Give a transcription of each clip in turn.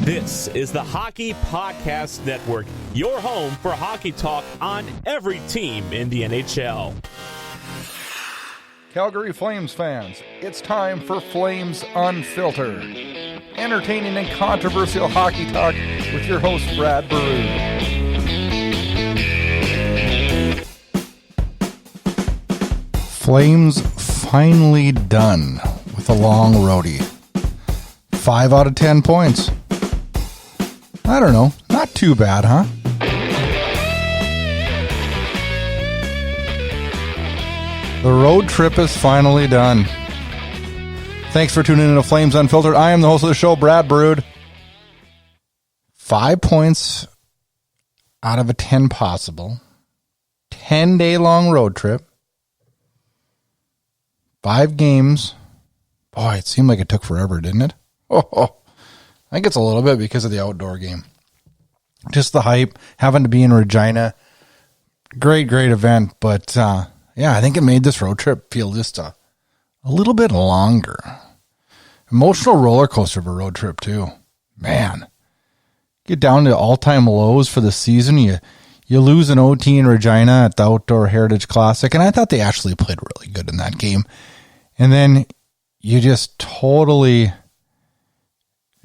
This is the Hockey Podcast Network, your home for hockey talk on every team in the NHL. Calgary Flames fans, it's time for Flames Unfiltered. Entertaining and controversial hockey talk with your host, Brad Baroud. Flames finally done with a long roadie. 5 out of 10 points. I don't know, not too bad, huh? The road trip is finally done. Thanks for tuning in to Flames Unfiltered. I am the host of the show, Brad Baroud. 5 points out of a 10 possible. 10-day long road trip. 5 games. Boy, it seemed like it took forever, didn't it? Oh, I think it's a little bit because of the outdoor game. Just the hype, having to be in Regina. Great event, but yeah, I think it made this road trip feel just a little bit longer. Emotional roller coaster of a road trip, too. Man. Get down to all-time lows for the season. You lose an OT in Regina at the Outdoor Heritage Classic, and I thought they actually played really good in that game. And then you just totally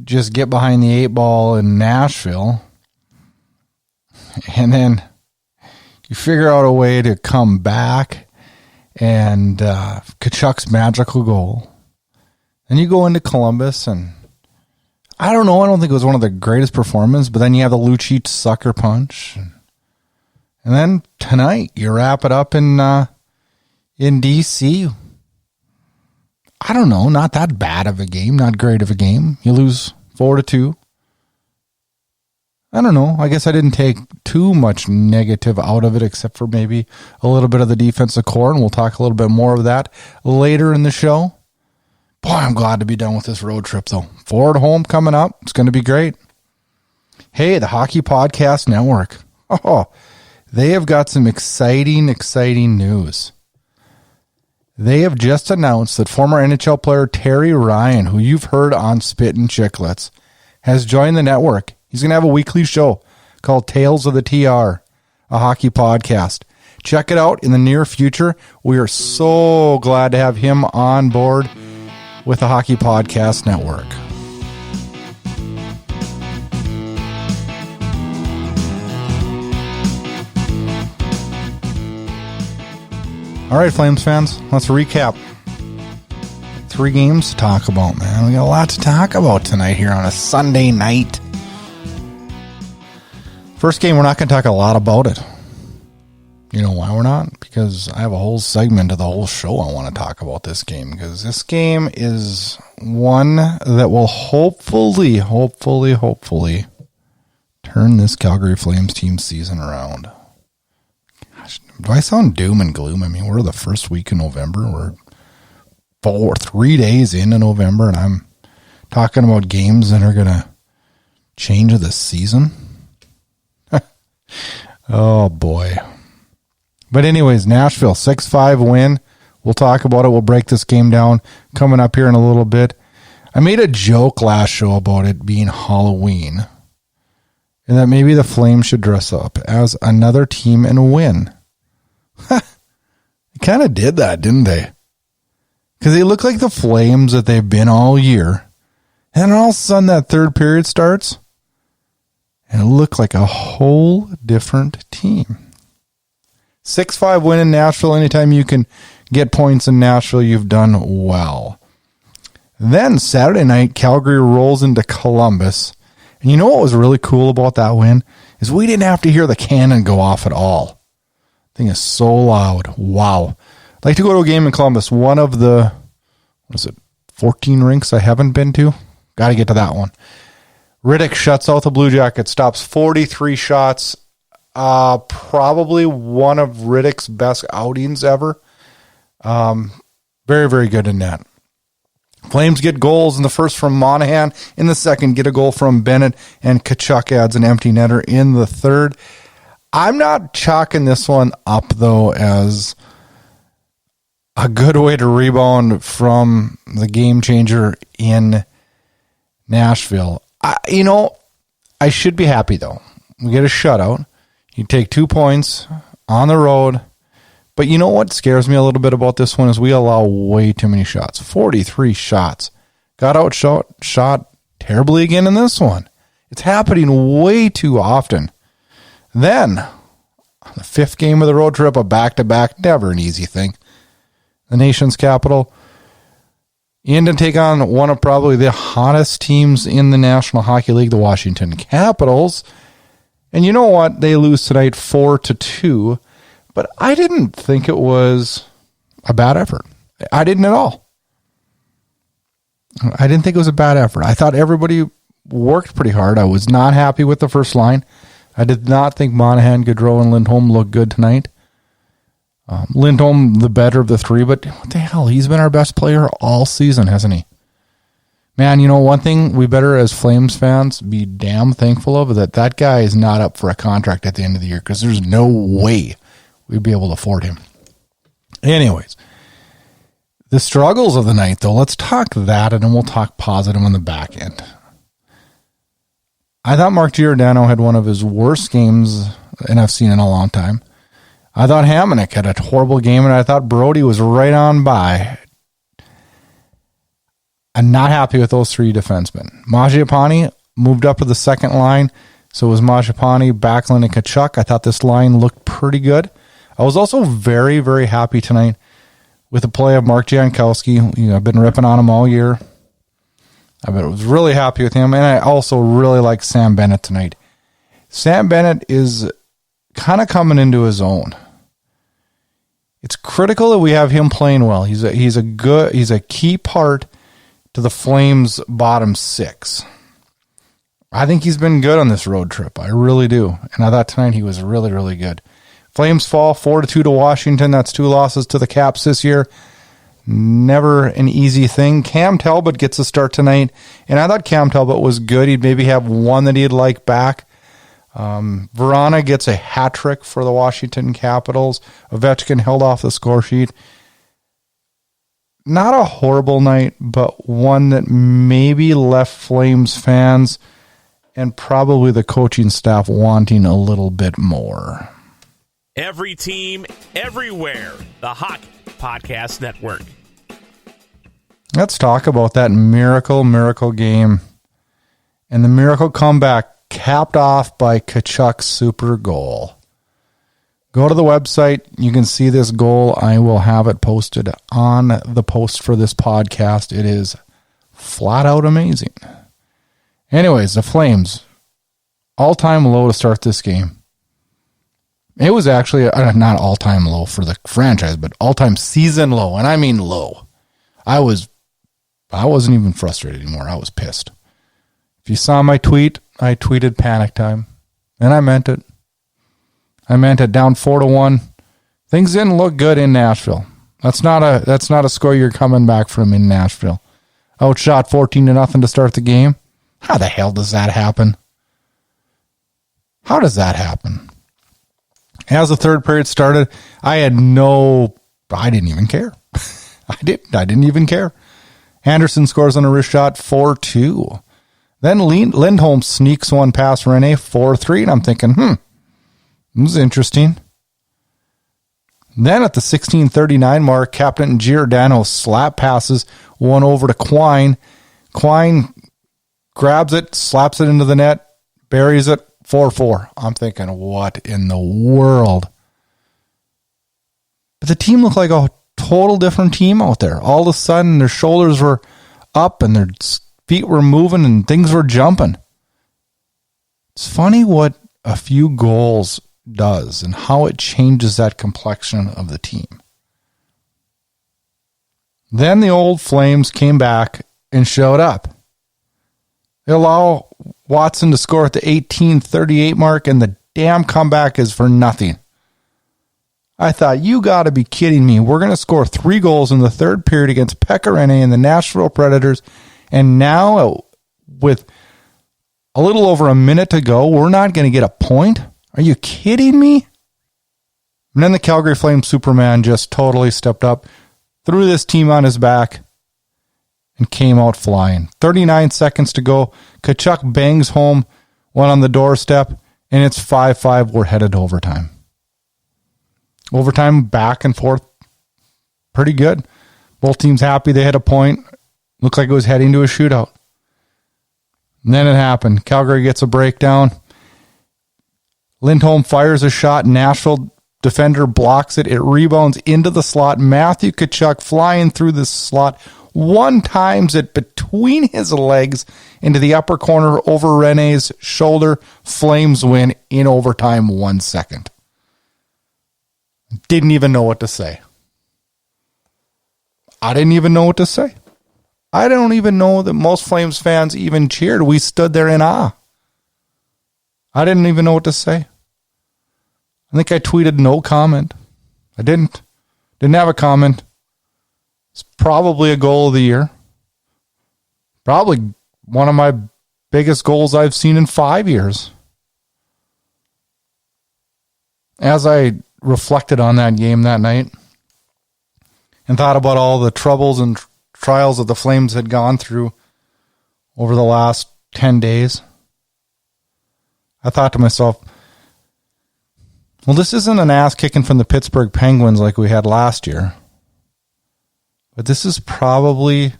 just get behind the 8 ball in Nashville, and then you figure out a way to come back, and Tkachuk's magical goal. Then you go into Columbus, and I don't know, I don't think it was one of the greatest performances, but then you have the Lucic sucker punch. And then tonight, you wrap it up in D.C. I don't know, not that bad of a game, not great of a game. You lose 4-2. I don't know. I guess I didn't take too much negative out of it, except for maybe a little bit of the defensive core, and we'll talk a little bit more of that later in the show. Boy, I'm glad to be done with this road trip, though. 4 at home coming up. It's going to be great. Hey, the Hockey Podcast Network. Oh, they have got some exciting news. They have just announced that former NHL player Terry Ryan, who you've heard on Spit and Chicklets, has joined the network. He's going to have a weekly show called Tales of the TR, a hockey podcast. Check it out in the near future. We are so glad to have him on board with the Hockey Podcast Network. All right, Flames fans, let's recap. 3 games to talk about, man. We got a lot to talk about tonight here on a Sunday night. First game, we're not going to talk a lot about it. You know why we're not? Because I have a whole segment of the whole show I want to talk about this game. Because this game is one that will hopefully turn this Calgary Flames team season around. Do I sound doom and gloom? I mean, we're the first week in November. We're 3 days into November, and I'm talking about games that are going to change the season. Oh, boy. But anyways, Nashville, 6-5 win. We'll talk about it. We'll break this game down coming up here in a little bit. I made a joke last show about it being Halloween, and that maybe the Flames should dress up as another team and win. They kind of did that, didn't they? Because they look like the Flames that they've been all year. And all of a sudden that third period starts, and it looked like a whole different team. 6-5 win in Nashville. Anytime you can get points in Nashville, you've done well. Then Saturday night, Calgary rolls into Columbus. And you know what was really cool about that win? Is we didn't have to hear the cannon go off at all. Thing is so loud. Wow. I'd like to go to a game in Columbus. One of the, 14 rinks I haven't been to? Got to get to that one. Riddick shuts out the Blue Jackets, stops 43 shots. Probably one of Riddick's best outings ever. Very good in that. Flames get goals in the first from Monahan. In the second, get a goal from Bennett. And Tkachuk adds an empty netter in the third. I'm not chalking this one up, though, as a good way to rebound from the game changer in Nashville. I should be happy, though. We get a shutout. You take 2 points on the road. But you know what scares me a little bit about this one is we allow way too many shots. 43 shots. Got outshot terribly again in this one. It's happening way too often. Then, the 5th game of the road trip, a back-to-back, never an easy thing. The nation's capital. And to take on one of probably the hottest teams in the National Hockey League, the Washington Capitals. And you know what? They lose tonight 4-2. But I didn't think it was a bad effort. I didn't at all. I didn't think it was a bad effort. I thought everybody worked pretty hard. I was not happy with the first line. I did not think Monahan, Gaudreau, and Lindholm looked good tonight. Lindholm, the better of the 3, but what the hell? He's been our best player all season, hasn't he? Man, one thing we better as Flames fans be damn thankful of is that guy is not up for a contract at the end of the year because there's no way we'd be able to afford him. Anyways, the struggles of the night, though, let's talk that, and then we'll talk positive on the back end. I thought Mark Giordano had one of his worst games, and I've seen in a long time. I thought Hamonic had a horrible game, and I thought Roadie was right on by. I'm not happy with those 3 defensemen. Mangiapane moved up to the second line, so it was Mangiapane, Backlund, and Tkachuk. I thought this line looked pretty good. I was also very, very happy tonight with the play of Mark Jankowski. I've been ripping on him all year. I was really happy with him, and I also really like Sam Bennett tonight. Sam Bennett is kind of coming into his own. It's critical that we have him playing well. He's a key part to the Flames' bottom 6. I think he's been good on this road trip. I really do, and I thought tonight he was really, really good. Flames fall 4-2 to Washington. That's 2 losses to the Caps this year. Never an easy thing. Cam Talbot gets a start tonight, and I thought Cam Talbot was good. He'd maybe have one that he'd like back. Verana gets a hat trick for the Washington Capitals. Ovechkin held off the score sheet. Not a horrible night, but one that maybe left Flames fans and probably the coaching staff wanting a little bit more. Every team, everywhere. The Hockey Podcast Network. Let's talk about that miracle game and the miracle comeback capped off by Tkachuk's super goal. Go to the website. You can see this goal. I will have it posted on the post for this podcast. It is flat out amazing. Anyways, the Flames, all-time low to start this game. It was actually not all-time low for the franchise, but all-time season low, and I mean low. I wasn't even frustrated anymore. I was pissed. If you saw my tweet, I tweeted panic time, and I meant it. I meant it. Down 4-1. Things didn't look good in Nashville. That's not a score you're coming back from in Nashville. Outshot 14-0 to start the game. How the hell does that happen? How does that happen? As the third period started, I didn't even care. I didn't even care. Anderson scores on a wrist shot, 4-2. Then Lindholm sneaks one past Rene, 4-3, and I'm thinking, this is interesting. Then at the 16:39 mark, Captain Giordano slap passes one over to Quine. Quine grabs it, slaps it into the net, buries it, 4-4. I'm thinking, what in the world? But the team looked like a total different team out there. All of a sudden, their shoulders were up and their feet were moving and things were jumping. It's funny what a few goals does and how it changes that complexion of the team. Then the old Flames came back and showed up. They allow Watson to score at the 18:38 mark, and the damn comeback is for nothing. I thought, you got to be kidding me. We're going to score 3 goals in the third period against Pekka Rinne and the Nashville Predators, and now with a little over a minute to go, we're not going to get a point? Are you kidding me? And then the Calgary Flames Superman just totally stepped up, threw this team on his back, and came out flying. 39 seconds to go. Tkachuk bangs home one on the doorstep, and it's 5-5. We're headed to overtime. Overtime, back and forth, pretty good. Both teams happy they hit a point. Looked like it was heading to a shootout. And then it happened. Calgary gets a breakdown. Lindholm fires a shot. Nashville defender blocks it. It rebounds into the slot. Matthew Tkachuk flying through the slot. One times it between his legs into the upper corner over Rene's shoulder. Flames win in overtime 1 second. Didn't even know what to say. I didn't even know what to say. I don't even know that most Flames fans even cheered. We stood there in awe. I didn't even know what to say. I think I tweeted no comment. I didn't. Didn't have a comment. It's probably a goal of the year. Probably one of my biggest goals I've seen in 5 years. As I reflected on that game that night and thought about all the troubles and trials that the Flames had gone through over the last 10 days, I thought to myself, well, this isn't an ass kicking from the Pittsburgh Penguins like we had last year, but this is probably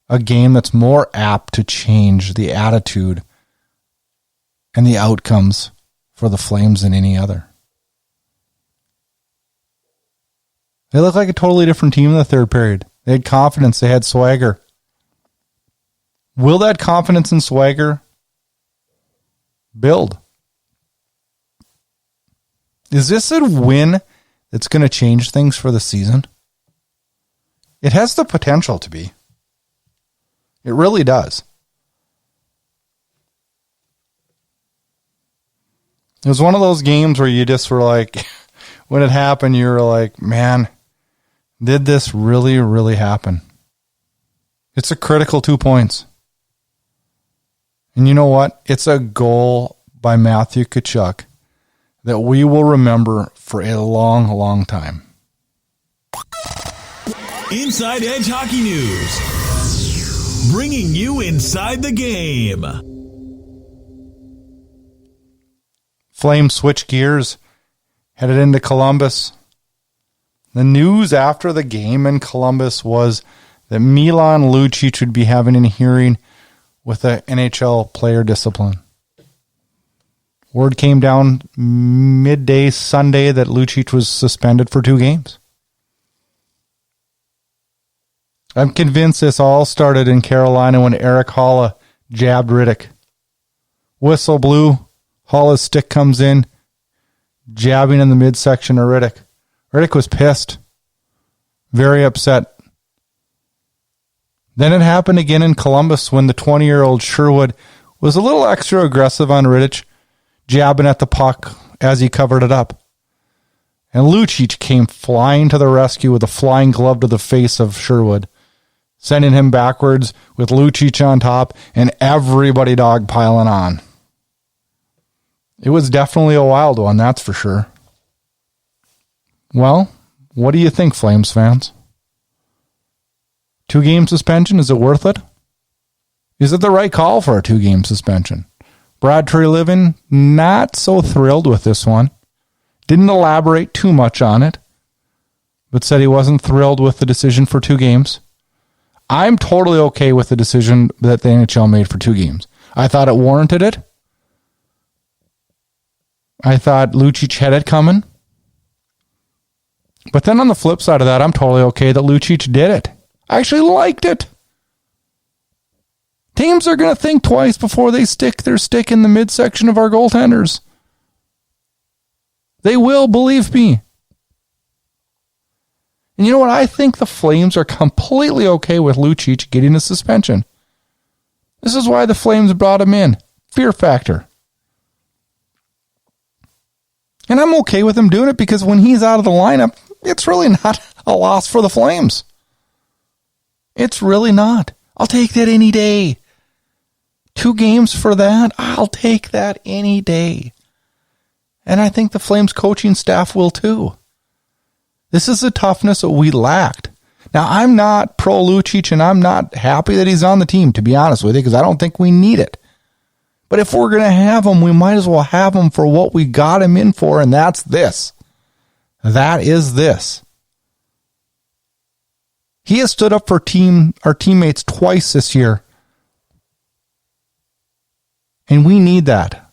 a game that's more apt to change the attitude and the outcomes for the Flames than any other. They look like a totally different team in the third period. They had confidence. They had swagger. Will that confidence and swagger build? Is this a win that's going to change things for the season? It has the potential to be. It really does. It was one of those games where you just were like, when it happened, you were like, man, did this really, really happen? It's a critical 2 points. And you know what? It's a goal by Matthew Tkachuk that we will remember for a long, long time. Inside Edge Hockey News. Bringing you inside the game. Flames switch gears, headed into Columbus. The news after the game in Columbus was that Milan Lucic would be having a hearing with the NHL player discipline. Word came down midday Sunday that Lucic was suspended for 2 games. I'm convinced this all started in Carolina when Eric Haula jabbed Riddick. Whistle blew. Haula's stick comes in, jabbing in the midsection of Riddick. Riddick was pissed. Very upset. Then it happened again in Columbus when the 20-year-old Sherwood was a little extra aggressive on Rittich, jabbing at the puck as he covered it up. And Lucic came flying to the rescue with a flying glove to the face of Sherwood, sending him backwards with Lucic on top and everybody dogpiling on. It was definitely a wild one, that's for sure. Well, what do you think, Flames fans? 2-game suspension, is it worth it? Is it the right call for a 2-game suspension? Brad Treliving, not so thrilled with this one. Didn't elaborate too much on it, but said he wasn't thrilled with the decision for 2 games. I'm totally okay with the decision that the NHL made for 2 games. I thought it warranted it. I thought Lucic had it coming. But then on the flip side of that, I'm totally okay that Lucic did it. I actually liked it. Teams are going to think twice before they stick their stick in the midsection of our goaltenders. They will, believe me. And you know what? I think the Flames are completely okay with Lucic getting a suspension. This is why the Flames brought him in. Fear factor. And I'm okay with him doing it because when he's out of the lineup, it's really not a loss for the Flames. It's really not. I'll take that any day. 2 games for that, I'll take that any day. And I think the Flames coaching staff will too. This is the toughness that we lacked. Now, I'm not pro Lucic, and I'm not happy that he's on the team, to be honest with you, because I don't think we need it. But if we're going to have him, we might as well have him for what we got him in for, and that's this. That is this. He has stood up for our teammates twice this year. And we need that.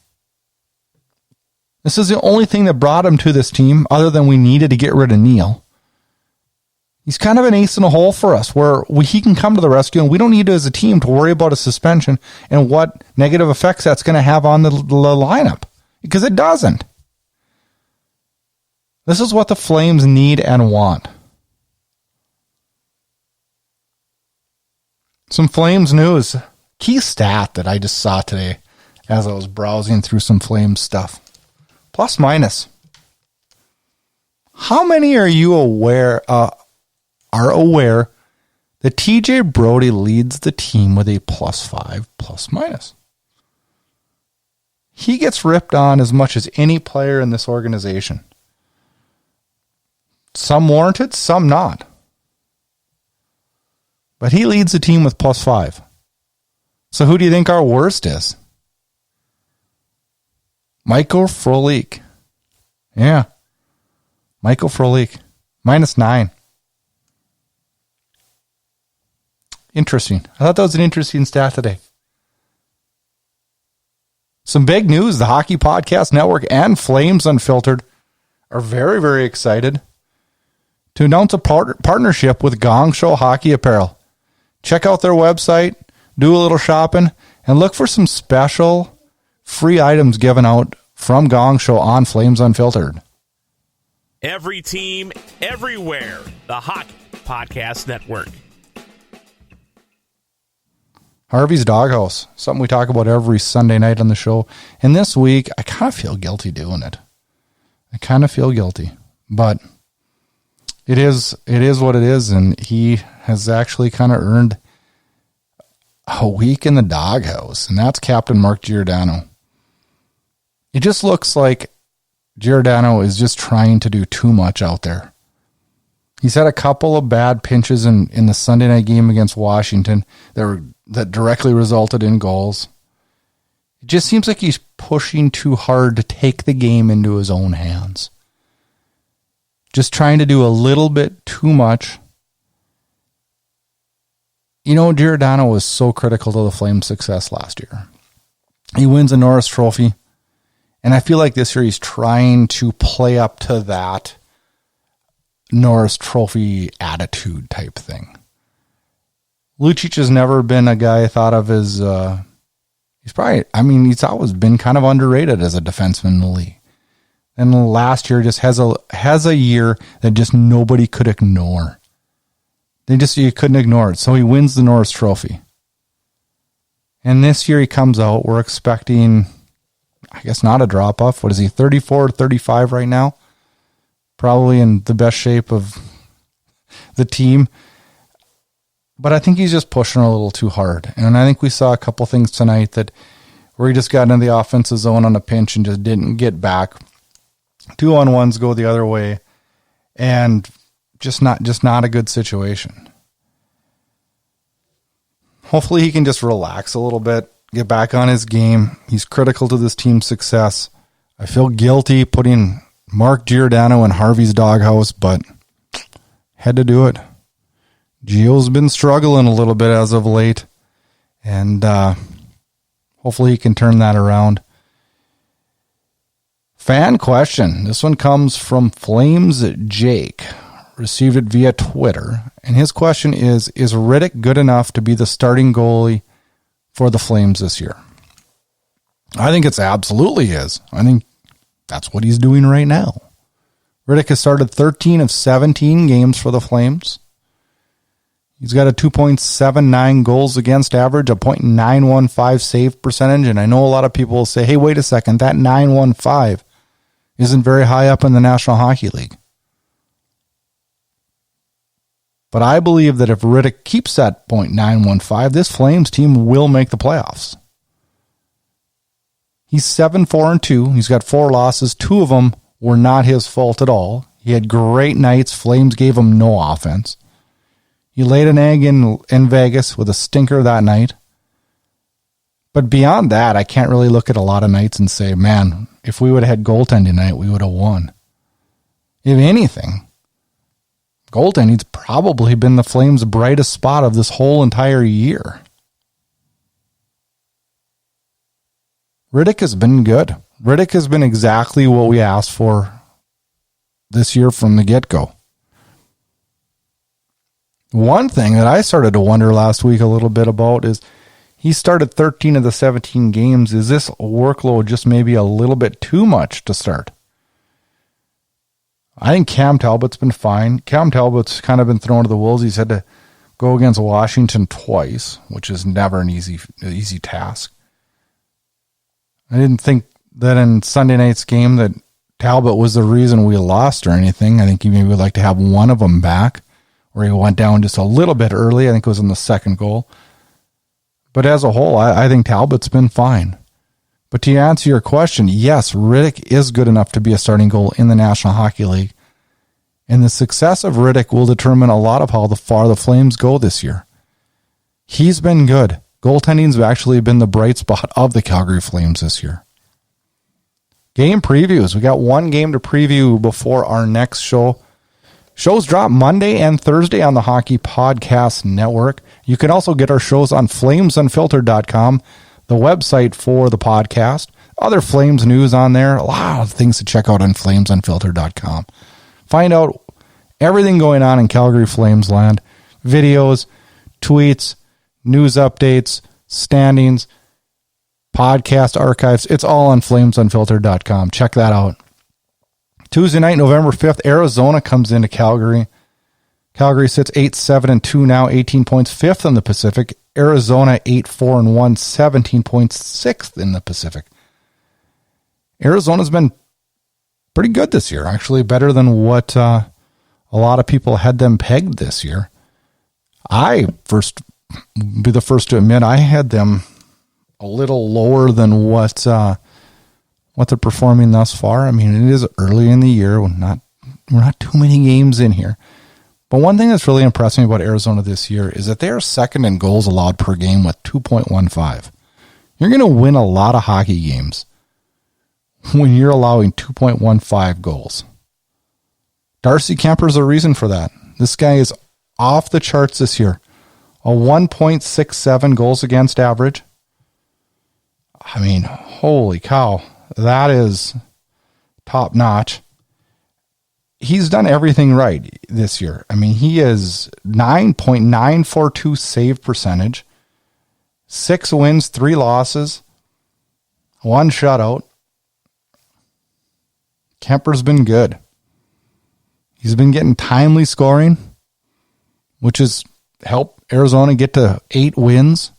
This is the only thing that brought him to this team, other than we needed to get rid of Neil. He's kind of an ace in a hole for us, where he can come to the rescue, and we don't need to, as a team, to worry about a suspension and what negative effects that's going to have on the lineup, because it doesn't. This is what the Flames need and want. Some Flames news. Key stat that I just saw today as I was browsing through some Flames stuff. Plus minus. How many are you aware that TJ Brodie leads the team with a +5 plus minus? He gets ripped on as much as any player in this organization. Some warranted, some not. But he leads the team with +5. So who do you think our worst is? Michael Frolik. Yeah. Michael Frolik. -9. Interesting. I thought that was an interesting stat today. Some big news. The Hockey Podcast Network and Flames Unfiltered are very, very excited to announce a partnership with Gong Show Hockey Apparel. Check out their website, do a little shopping, and look for some special free items given out from Gong Show on Flames Unfiltered. Every team, everywhere. The Hockey Podcast Network. Harvey's Doghouse, something we talk about every Sunday night on the show. And this week, I kind of feel guilty doing it. I kind of feel guilty, but it is what it is, and he has actually kind of earned a week in the doghouse, and that's Captain Mark Giordano. It just looks like Giordano is just trying to do too much out there. He's had a couple of bad pinches in the Sunday night game against Washington that directly resulted in goals. It just seems like he's pushing too hard to take the game into his own hands. Just trying to do a little bit too much. You know, Giordano was so critical to the Flames' success last year. He wins a Norris Trophy, and I feel like this year he's trying to play up to that Norris Trophy attitude type thing. Lucic has never been a guy I thought of as, he's always been kind of underrated as a defenseman in the league. And last year just has a year that just nobody could ignore. You couldn't ignore it. So he wins the Norris Trophy. And this year he comes out, we're expecting, I guess not a drop off. What is he, 34, 35 right now? Probably in the best shape of the team. But I think he's just pushing a little too hard. And I think we saw a couple things tonight where he just got into the offensive zone on a pinch and just didn't get back. 2-on-1s go the other way. And just not a good situation. Hopefully he can just relax a little bit, get back on his game. He's critical to this team's success. I feel guilty putting Mark Giordano in Harvey's doghouse, but had to do it. Gio's been struggling a little bit as of late, and hopefully he can turn that around. Fan question. This one comes from Flames Jake. Received it via Twitter. And his question is Riddick good enough to be the starting goalie for the Flames this year? I think it's absolutely is. I think that's what he's doing right now. Riddick has started 13 of 17 games for the Flames. He's got a 2.79 goals against average, a .915 save percentage. And I know a lot of people will say, hey, wait a second, that 915 isn't very high up in the National Hockey League. But I believe that if Riddick keeps that .915, this Flames team will make the playoffs. He's 7-4-2. He's got 4 losses. 2 of them were not his fault at all. He had great nights. Flames gave him no offense. You laid an egg in Vegas with a stinker that night. But beyond that, I can't really look at a lot of nights and say, man, if we would have had goaltending tonight, we would have won. If anything, goaltending's probably been the Flames' brightest spot of this whole entire year. Riddick has been good. Riddick has been exactly what we asked for this year from the get-go. One thing that I started to wonder last week a little bit about is he started 13 of the 17 games. Is this workload just maybe a little bit too much to start? I think Cam Talbot's been fine. Cam Talbot's kind of been thrown to the wolves. He's had to go against Washington twice, which is never an easy task. I didn't think that in Sunday night's game that Talbot was the reason we lost or anything. I think he maybe would like to have one of them back, where he went down just a little bit early. I think it was in the second goal. But as a whole, I think Talbot's been fine. But to answer your question, yes, Riddick is good enough to be a starting goal in the National Hockey League. And the success of Riddick will determine a lot of how far the Flames go this year. He's been good. Goaltending's actually been the bright spot of the Calgary Flames this year. Game previews. We got one game to preview before our next show. Shows drop Monday and Thursday on the Hockey Podcast Network. You can also get our shows on FlamesUnfiltered.com, the website for the podcast. Other Flames news on there. A lot of things to check out on FlamesUnfiltered.com. Find out everything going on in Calgary Flames land. Videos, tweets, news updates, standings, podcast archives. It's all on FlamesUnfiltered.com. Check that out. Tuesday night, November 5th, Arizona comes into Calgary. Calgary sits 8-7-2 now, 18 points, 5th in the Pacific. Arizona 8-4-1, 17 points, 6th in the Pacific. Arizona's been pretty good this year, actually better than what a lot of people had them pegged this year. I be the first to admit I had them a little lower than what they're performing thus far. I mean, it is early in the year. We're not too many games in here. But one thing that's really impressing me about Arizona this year is that they are second in goals allowed per game with 2.15. You're going to win a lot of hockey games when you're allowing 2.15 goals. Darcy Kemper's a reason for that. This guy is off the charts this year. A 1.67 goals against average. I mean, holy cow. That is top notch. He's done everything right this year. I mean, he is 9.942 save percentage, 6 wins, 3 losses, 1 shutout. Kemper's been good. He's been getting timely scoring, which has helped Arizona get to 8 wins.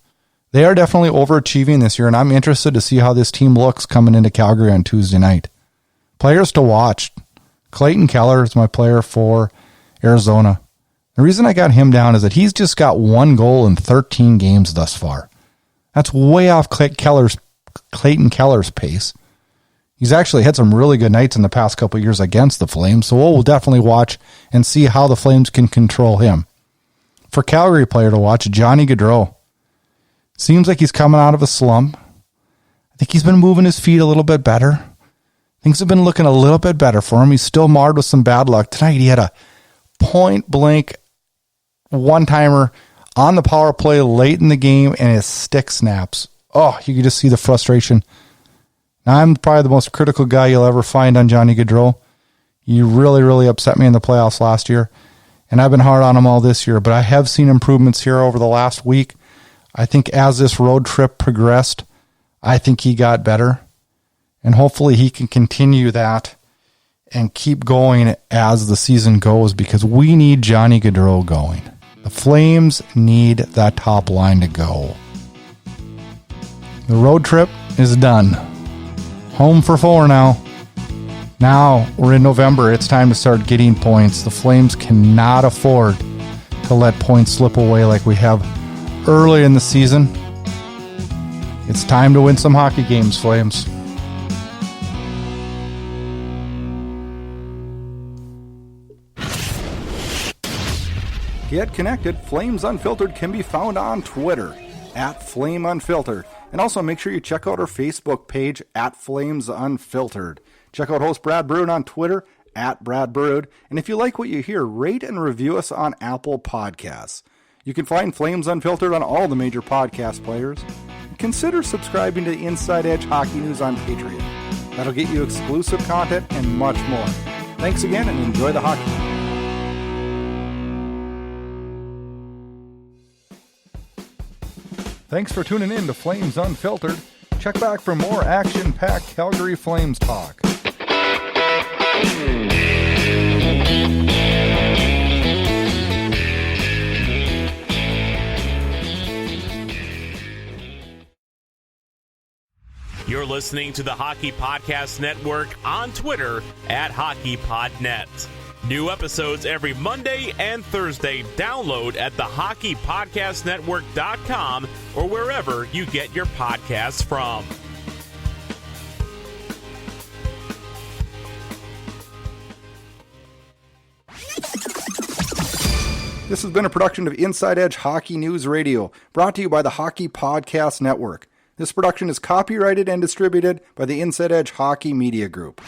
They are definitely overachieving this year, and I'm interested to see how this team looks coming into Calgary on Tuesday night. Players to watch. Clayton Keller is my player for Arizona. The reason I got him down is that he's just got 1 goal in 13 games thus far. That's way off Clayton Keller's pace. He's actually had some really good nights in the past couple of years against the Flames, so we'll definitely watch and see how the Flames can control him. For Calgary player to watch, Johnny Gaudreau. Seems like he's coming out of a slump. I think he's been moving his feet a little bit better. Things have been looking a little bit better for him. He's still marred with some bad luck. Tonight he had a point-blank one-timer on the power play late in the game, and his stick snaps. Oh, you can just see the frustration. Now, I'm probably the most critical guy you'll ever find on Johnny Gaudreau. He really, really upset me in the playoffs last year, and I've been hard on him all this year, but I have seen improvements here over the last week. I think as this road trip progressed, I think he got better. And hopefully he can continue that and keep going as the season goes, because we need Johnny Gaudreau going. The Flames need that top line to go. The road trip is done. Home for 4 now. Now we're in November. It's time to start getting points. The Flames cannot afford to let points slip away like we have early in the season. It's time to win some hockey games, Flames. Get connected. Flames Unfiltered can be found on Twitter @FlameUnfiltered. And also make sure you check out our Facebook page @Flames Unfiltered. Check out host Brad Brood on Twitter @BradBrood. And if you like what you hear, rate and review us on Apple Podcasts. You can find Flames Unfiltered on all the major podcast players. Consider subscribing to Inside Edge Hockey News on Patreon. That'll get you exclusive content and much more. Thanks again and enjoy the hockey. Thanks for tuning in to Flames Unfiltered. Check back for more action-packed Calgary Flames talk. You're listening to the Hockey Podcast Network on Twitter @HockeyPodNet. New episodes every Monday and Thursday. Download at thehockeypodcastnetwork.com or wherever you get your podcasts from. This has been a production of Inside Edge Hockey News Radio, brought to you by the Hockey Podcast Network. This production is copyrighted and distributed by the Inside Edge Hockey Media Group.